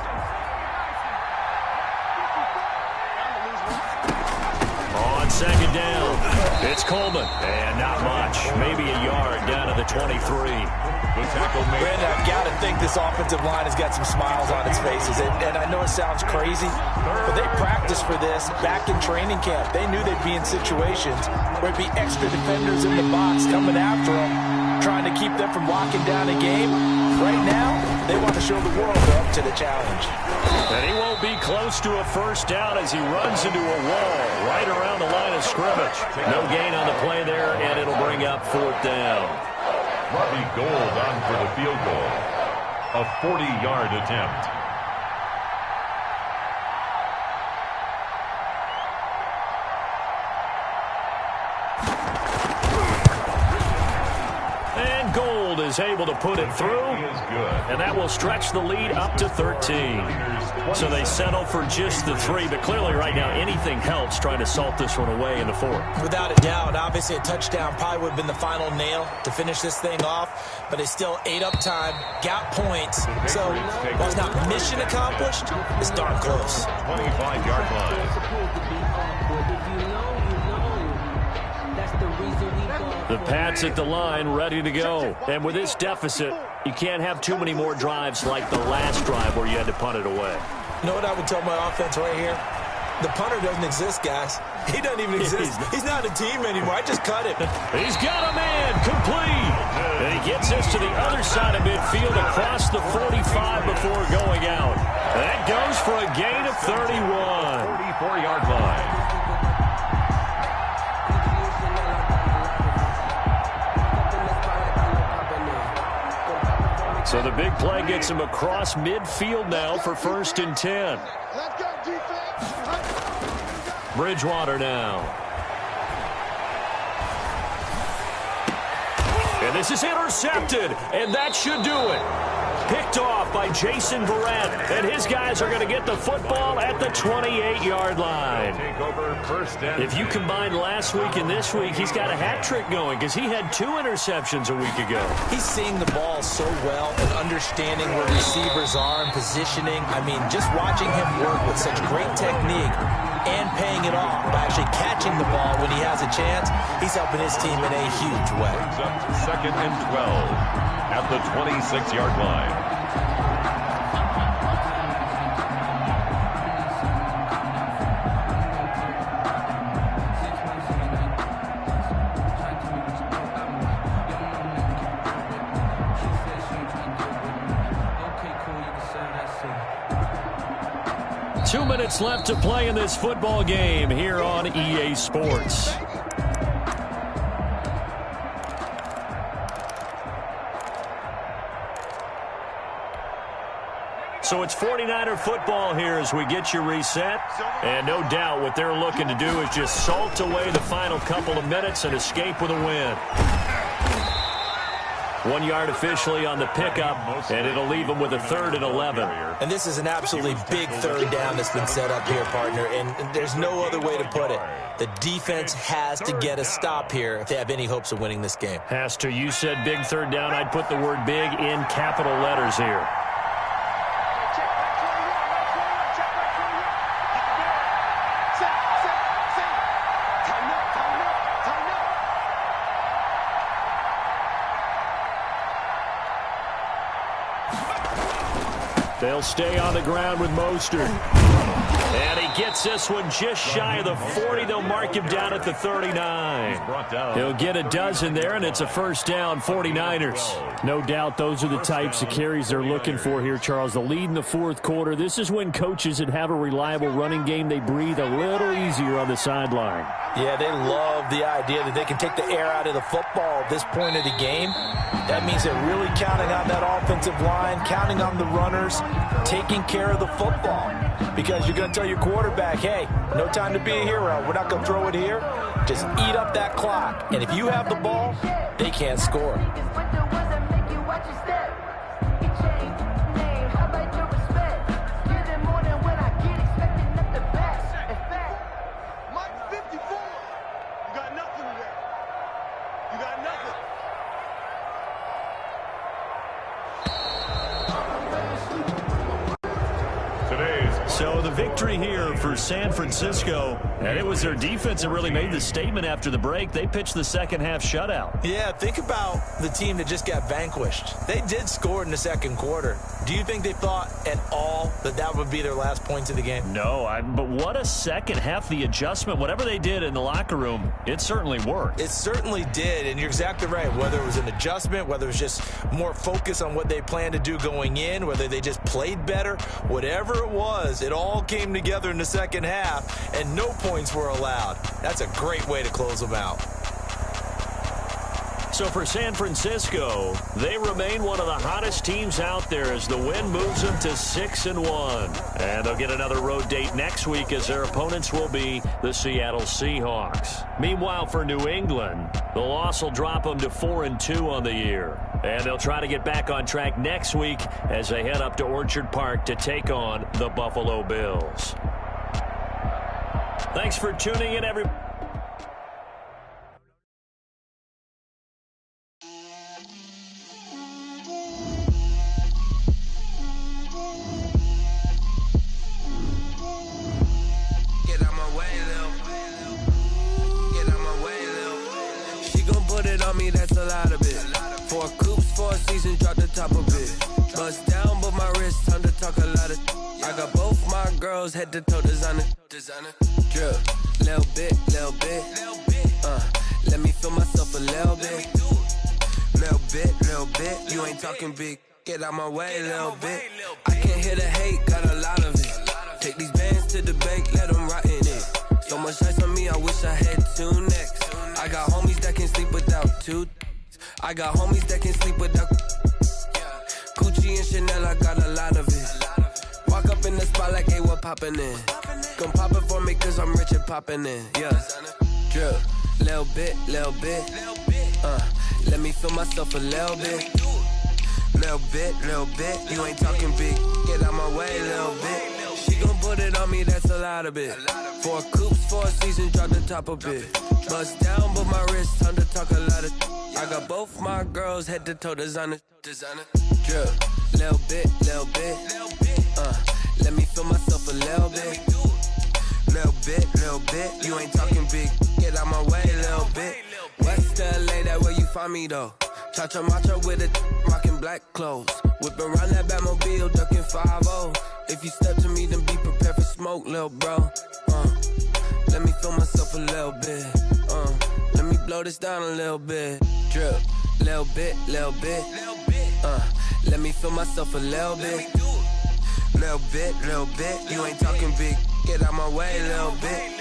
On second down, it's Coleman, and not much. Maybe a yard down to the 23. Brandon, I've got to think this offensive line has got some smiles on its faces. And I know it sounds crazy, but they practiced for this back in training camp. They knew they'd be in situations where it'd be extra defenders in the box coming after them, trying to keep them from locking down a game. Right now, they want to show the world they're up to the challenge. And he won't be close to a first down as he runs into a wall right around the line of scrimmage. No gain on the play there, and it'll bring up fourth down. Robbie Gould on for the field goal. A 40-yard attempt. And Gould is able to put it through, and that will stretch the lead up to 13. So they settle for just the 3, but clearly right now anything helps trying to salt this one away in the 4th. Without a doubt, obviously a touchdown probably would have been the final nail to finish this thing off, but it's still ate up time, got points, so while it's not mission accomplished, it's darn close. 25-yard line. The Pats at the line, ready to go. And with this deficit, you can't have too many more drives like the last drive where you had to punt it away. You know what I would tell my offense right here? The punter doesn't exist, guys. He doesn't even exist. He's not a team anymore. I just cut him. He's got a man, complete. And he gets us to the other side of midfield across the 45 before going out. That goes for a gain of 31. 44-yard line. So the big play gets him across midfield now for 1st and 10. Bridgewater now. And this is intercepted, and that should do it. Picked off by Jason Verrett, and his guys are going to get the football at the 28-yard line. If you combine last week and this week, he's got a hat trick going because he had 2 interceptions a week ago. He's seeing the ball so well and understanding where receivers are and positioning. I mean, just watching him work with such great technique and paying it off by actually catching the ball when he has a chance, he's helping his team in a huge way. Brings up 2nd and 12 at the 26-yard line. Two minutes left to play in this football game here on EA Sports. So it's 49er football here as we get you reset. And no doubt what they're looking to do is just salt away the final couple of minutes and escape with a win. 1 yard officially on the pickup, and it'll leave them with a 3rd and 11. And this is an absolutely big 3rd down that's been set up here, partner, and there's no other way to put it. The defense has to get a stop here if they have any hopes of winning this game. Has to. You said big 3rd down. I'd put the word big in capital letters here. They'll stay on the ground with Mostert. And he gets this one just shy of the 40. They'll mark him down at the 39. He'll get a dozen there, and it's a first down, 49ers. No doubt those are the types of carries they're looking for here, Charles. The lead in the 4th quarter. This is when coaches that have a reliable running game, they breathe a little easier on the sideline. Yeah, they love the idea that they can take the air out of the football at this point of the game. That means they're really counting on that offensive line, counting on the runners, taking care of the football. Because you're going to tell your quarterback, hey, no time to be a hero. We're not going to throw it here. Just eat up that clock. And if you have the ball, they can't score. So the victory here for San Francisco, and it was their defense that really made the statement after the break. They pitched the second half shutout. Yeah, think about the team that just got vanquished. They did score in the second quarter. Do you think they thought at all that that would be their last points of the game? No, but what a second half. The adjustment, whatever they did in the locker room, it certainly worked. It certainly did, and you're exactly right. Whether it was an adjustment, whether it was just more focus on what they planned to do going in, whether they just played better, whatever it was, it all came together in the second half, and no points were allowed. That's a great way to close them out. So for San Francisco, they remain one of the hottest teams out there as the win moves them to 6-1. And they'll get another road date next week as their opponents will be the Seattle Seahawks. Meanwhile, for New England, the loss will drop them to 4-2 on the year. And they'll try to get back on track next week as they head up to Orchard Park to take on the Buffalo Bills. Thanks for tuning in, everybody. That's a lot of it. 4 coops, 4 seasons, drop the top of it. Bust down, but my wrist, time to talk a lot of. I got both my girls head to toe designer. Drip, little bit. Let me feel myself a little bit. Little bit. You ain't talking big. Get out my way, little bit. I can't hear the hate, got a lot of it. Take these bands to the bank, let them rot in it. So much ice on me, I wish I had 2 necks. I got homies that can sleep without 2. I got homies that can sleep without Gucci and Chanel, I got a lot of it. Walk up in the spot like, hey, what poppin' in? Come pop it for me, cause I'm rich and poppin' in. Yeah, drip, little bit. Let me feel myself a little bit. Little bit. You ain't talking big. Get out my way, little bit. She gon' put it on me, that's a lot of it. 4 coops, 4 seasons, drop the top of it. Bust down, but my wrist, time to talk a lot of. I got both my girls head to toe designer. Drip, little bit. Let me feel myself a little bit. Little bit. You ain't talking big. Get out my way, little bit. West LA, that where you find me though. Cha-cha matcha with it, rockin' black clothes. Whip around that Batmobile, ducking 5-0. If you step to me, then be prepared for smoke, lil' bro. Let me feel myself a little bit. Let me blow this down a little bit. Drip, little bit. Let me feel myself a little bit. Little bit. You ain't talking big. Get out my way, little bit.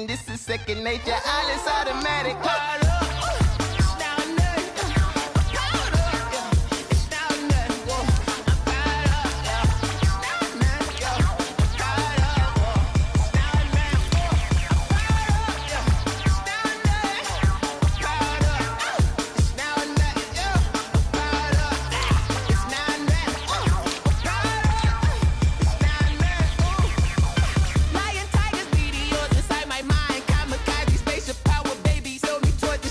This is second nature, all is automatic. Lion, tigers, meteors inside my mind. Kamikaze, spaceship power, baby. Sold me toward the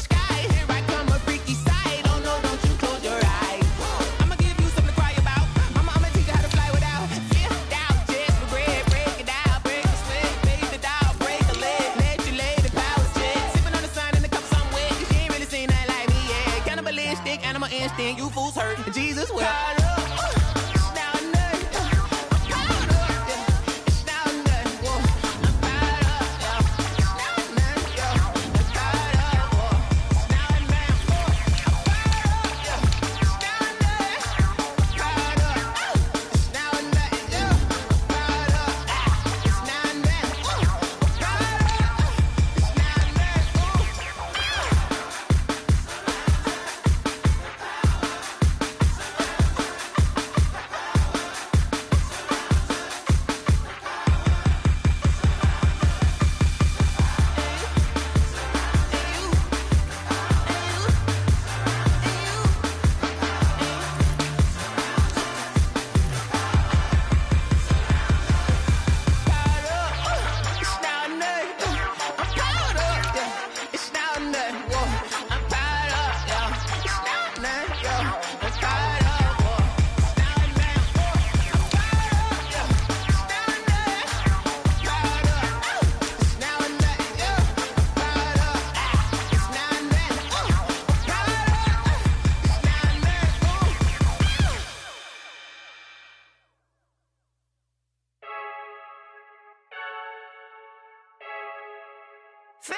I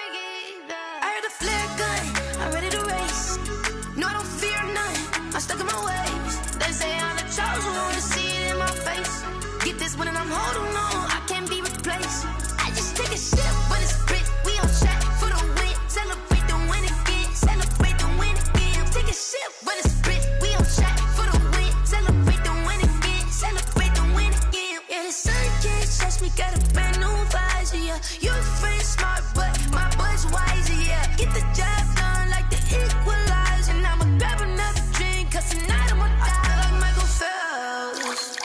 heard a flare gun, I'm ready to race. No, I don't fear none, I'm stuck in my ways. They say I'm the chosen one, to see it in my face. Get this one and I'm holding on, I can't be replaced. I just take a sip, but it's split. We on track for the win. Celebrate the win again, celebrate the win again. Take a sip, but it's split. We on track for the win. Celebrate the win again, celebrate the win again. Yeah, the sun can't touch me, got a brand new visor, yeah. Your friend smart, but my boy's wiser, yeah. Get the job done like the equalizer. Now I'ma grab another drink, cause tonight I'ma die like Michael Phelps.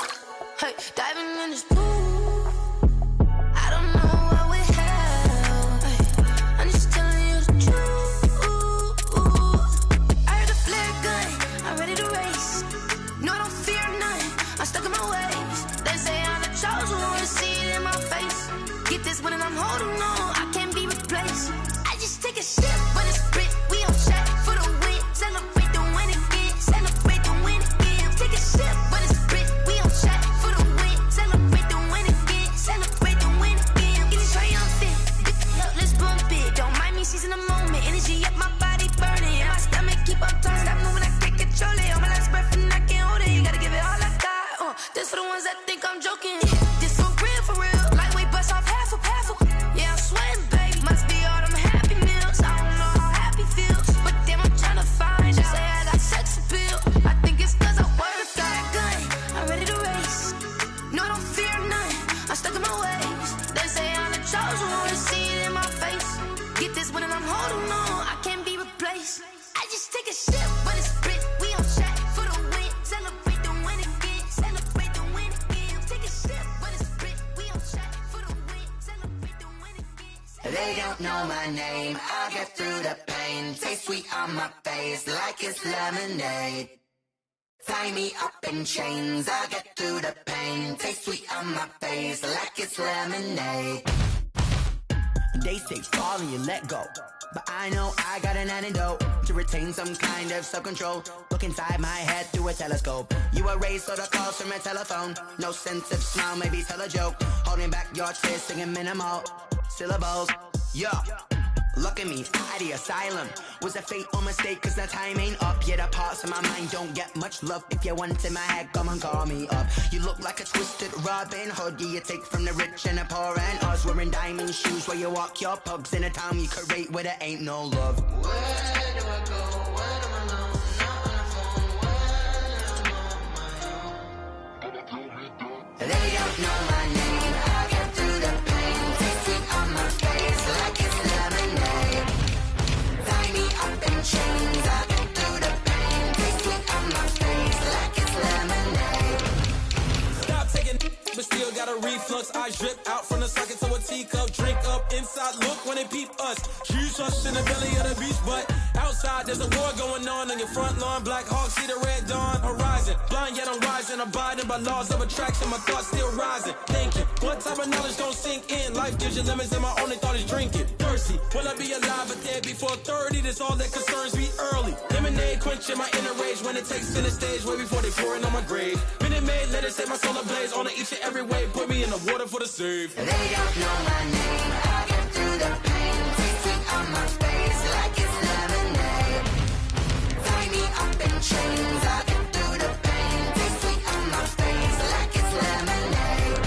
Hey, diving in this pool, I don't know what we have. Hey, I'm just telling you the truth. I heard a flare gun, I'm ready to race. No, I don't fear none, I'm stuck in my ways. They say I'm the chosen one, to see it in my face. Get this one and I'm holding on, I can't be replaced. I just take a sip, but it's split. We on track for the win. Celebrate the win again, celebrate the win again. Take a sip, but it's split. We on track for the win. Celebrate the win again, celebrate the win again. Get it triumphant, let's bump it. Don't mind me seizing the moment. Energy up, my body burning. And my stomach keep on turning. Stop moving, I can't control it. On my last breath and I can't hold it. You gotta give it all I got. This for the ones that think I'm joking. This for real, for real. Lightweight bust off half a. Yeah, I'm sweating, baby. Must be all them happy meals. I don't know how happy feels, but damn, I'm trying to find out. Say I got sex appeal. I think it's cause I wear a flat gun. I'm ready to race. No, I don't fear none. I'm stuck in my ways. They say I'm the chosen one, to see it in my face. Get this one and I'm holding on, I can't be replaced. I just take a sip, but it's split. We on track for the win. Celebrate the win again. Celebrate the win again. Take a sip, but it's split. We on track for the win. Celebrate the win again. They don't know my name, I'll get through the pain. Taste sweet on my face like it's lemonade. Tie me up in chains, I'll get through the pain. Taste sweet on my face like it's lemonade. They say fall and you let go, but I know I got an antidote to retain some kind of self-control. Look inside my head through a telescope. You erase all the calls from a telephone. No sense of smile, maybe tell a joke. Holding back your tears, singing minimal syllables. Yeah, look at me, out the asylum. Was a fate or mistake, cause the time ain't up. Yet the parts of my mind don't get much love. If you want in my head, come and call me up. You look like a twisted Robin Hood. Yeah, you take from the rich and the poor and us. Wearing diamond shoes where you walk your pugs in a town you create where there ain't no love. Where do I go? When am I alone? Not on the phone. When I'm on my own. They don't know my name, I'll get through the pain. Taste sweet on my face like it's lemonade. Tie me up in chains, I'll get through the pain. Taste sweet on my face like it's lemonade. Stop taking but still got a reflux. I drip out from the socket to a teacup. Drink up inside, look when they peep us. Choose us in the belly of the beast, but outside there's a war going on your front lawn. Black Hawk, see the red dawn horizon. Blind yet I'm rising, abiding by laws of attraction. My thoughts still rising, thinking what type of knowledge don't sink in. Life gives you lemons and my only thought is drinking. Thirsty, will I be alive or dead before 30? That's all that concerns me early. Lemonade quenching my inner rage when it takes center stage way before they pour it on my grave. Minute Maid, let it set my soul ablaze on each and every way. Put me in the water for the save. They don't know my name, I'll get through the pain. Taste sweet on my face like it's lemonade. Tie me up in chains, I'll get through the pain. Taste sweet on my face like it's lemonade.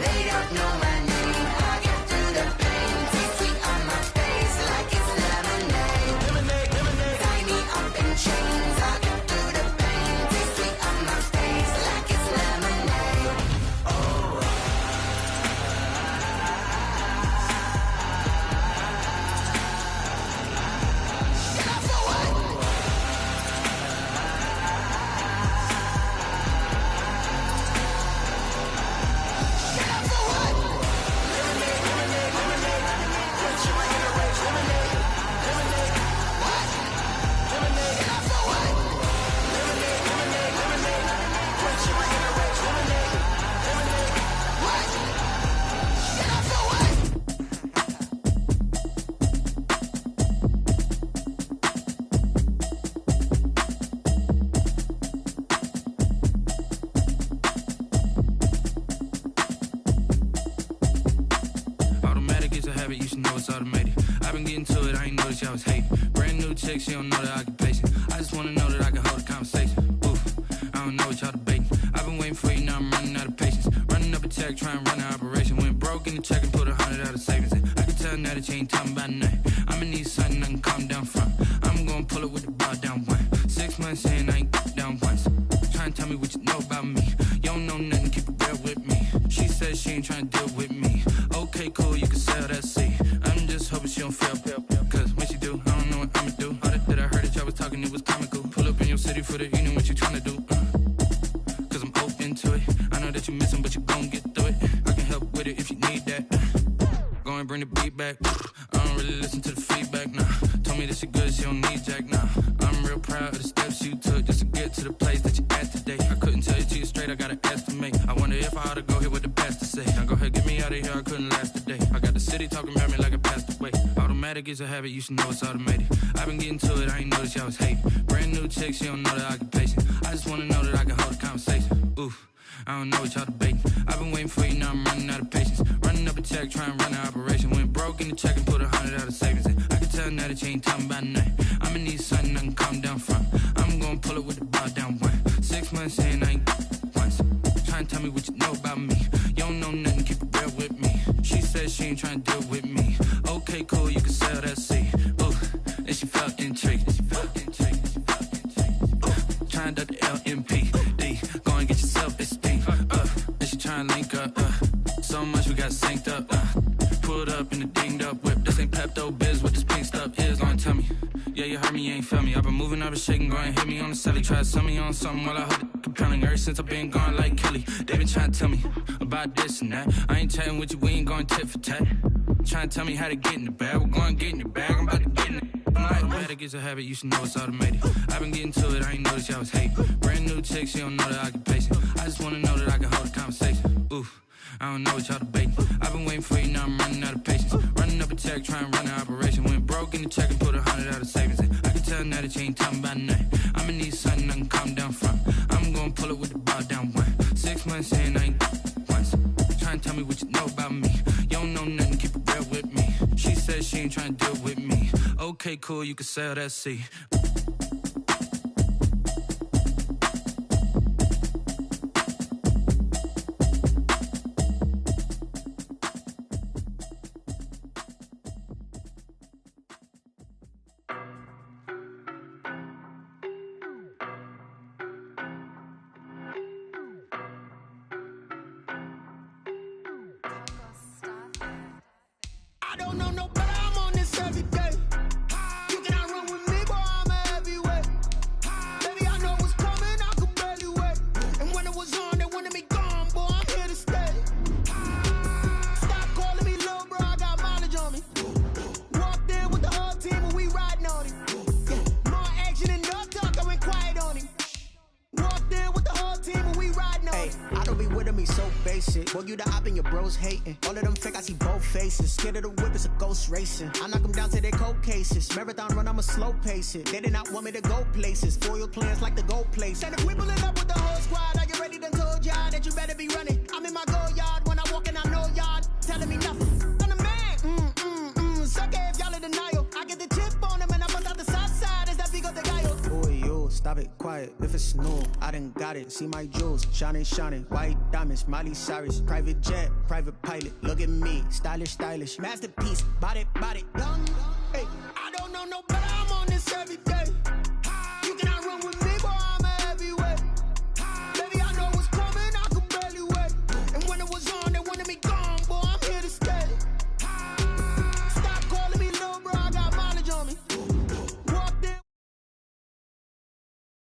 They don't know my name, I'll get through the pain. Taste sweet on my face like it's lemonade. Lemonade, lemonade. Tie me up in chains, I'll get through the pain. Taste sweet on my face like it's lemonade. habit, you should know it's automated. I've been getting to it, I ain't noticed y'all was hating. Brand new chick, she don't know the occupation. I just wanna know that I can hold a conversation. Oof, I don't know what y'all debating. I've been waiting for you, now I'm running out of patience. Running up a check, trying to run an operation. Went broke in the check and put 100 out of savings in. I can tell now that you ain't talking about nothing. I'ma need something I can calm down from. I'm gonna pull it with the bar down one. 6 months in, I ain't down once. Trying to tell me what you know about me. You don't know nothing, keep it real with me. She said she ain't trying to deal with me. Okay, cool, you can sell that seat. I'm just hoping she don't fail. Cause when she do, I don't know what I'ma do. All that I heard that y'all was talking, it was comical. Pull up in your city for the evening, what you trying to do? Cause I'm open to it. I know that you missing, but you gon' get through it. I can help with it if you need that. Go and bring the beat back. I don't really listen to the feedback, nah. Told me that she good, she don't need jack, nah. I'm real proud of the steps you took just to get to the place that you at today. I couldn't tell you to you straight, I gotta estimate. I wonder if I ought to go here with the pastor say. Now go ahead, get me out of here, I couldn't last a day. I got the city talking about me like I passed away. Automatic is a habit, you should know it's automated. I've been getting to it, I ain't noticed y'all was hating. Brand new chick, she don't know the occupation. I just wanna know that I can hold a conversation. Oof, I don't know what y'all debating. I've been waiting for you, now I'm running out of patience. Running up a check, trying to run an operation. Went broke in the check and put 100 out of savings in. I can tell now that you ain't talking about nothing. I'ma need something I can calm down from. I'm gonna pull it with the bar down one. 6 months in, I ain't once. Trying to tell me what you know about me. You don't know nothing, keep it real with me. She said she ain't trying to deal with me. Okay, cool, you can sell that seat. Ooh, and she felt intrigued. Trying to the LMPD. Go and get yourself esteem. And she trying to link up. So much we got synced up. Pulled up in the dinged up whip. This ain't Pepto Biz, what this pink stuff is. Go and tell me. Yeah, you heard me, you ain't felt me. I've been moving, I've been shaking, go and hit me on the celly. Try to sell me on something while I hold it compelling. Ever since I've been gone like Kelly, they been trying to tell me about this and that. I ain't chatting with you, we ain't going tit for tat. Trying to tell me how to get in the bag. We're going to get in the bag, I'm about to get in it. Automatic is a habit, you should know it's automated. I've been getting to it, I ain't noticed y'all was hating. Brand new chick, she don't know the occupation. I just wanna know that I can hold a conversation. Oof, I don't know what y'all debating. I've been waiting for you, now I'm running out of patience. Running up a check, trying to run an operation. Went broke in the check and put 100 out of savings in. I can tell now that you ain't talking about nothing. I'ma need something I can calm down from. I'm gonna pull it with the bar down one. 6 months in, I ain't once. Trying to tell me what you know about me. You don't know nothing, keep it real with me. She said she ain't trying to deal with me. Okay, cool, you can sell that seat. I don't know no better, I'm on this every day. You cannot run with me, boy, I'm a heavyweight. Baby, I know what's coming, I could barely wait. And when it was on, they wanted me gone, boy, I'm here to stay. Stop calling me little bro, I got mileage on me. Walked in with the whole team and we riding on him. More action and no talk, I went quiet on him. Walked in with the whole team and we riding on him. I don't be with him, he's so basic. Boy, you the op and your bros hating. All of them fake, I see both faces. Scared of the whip, it's a ghost racing. I knock them down to their cold cases. Marathon run, I'ma slow pace it. They did not want me to go places. Foil plans like the gold place. And if we pulling up with the whole squad, I already done told y'all that you better be running. I'm in my go yard, when I walk in, I know y'all telling me nothing. I'm the man, suck it if y'all in denial. I get the chip on them and I bust out the south side, is that Vigo de Gallo? Boy, yo, stop it, quiet. If it's new, I done got it. See my jewels, shining, white diamonds, Miley Cyrus, private jet, private pilot. Look at me, stylish, masterpiece, body, young. Hey, I don't know no better, I'm on this every day.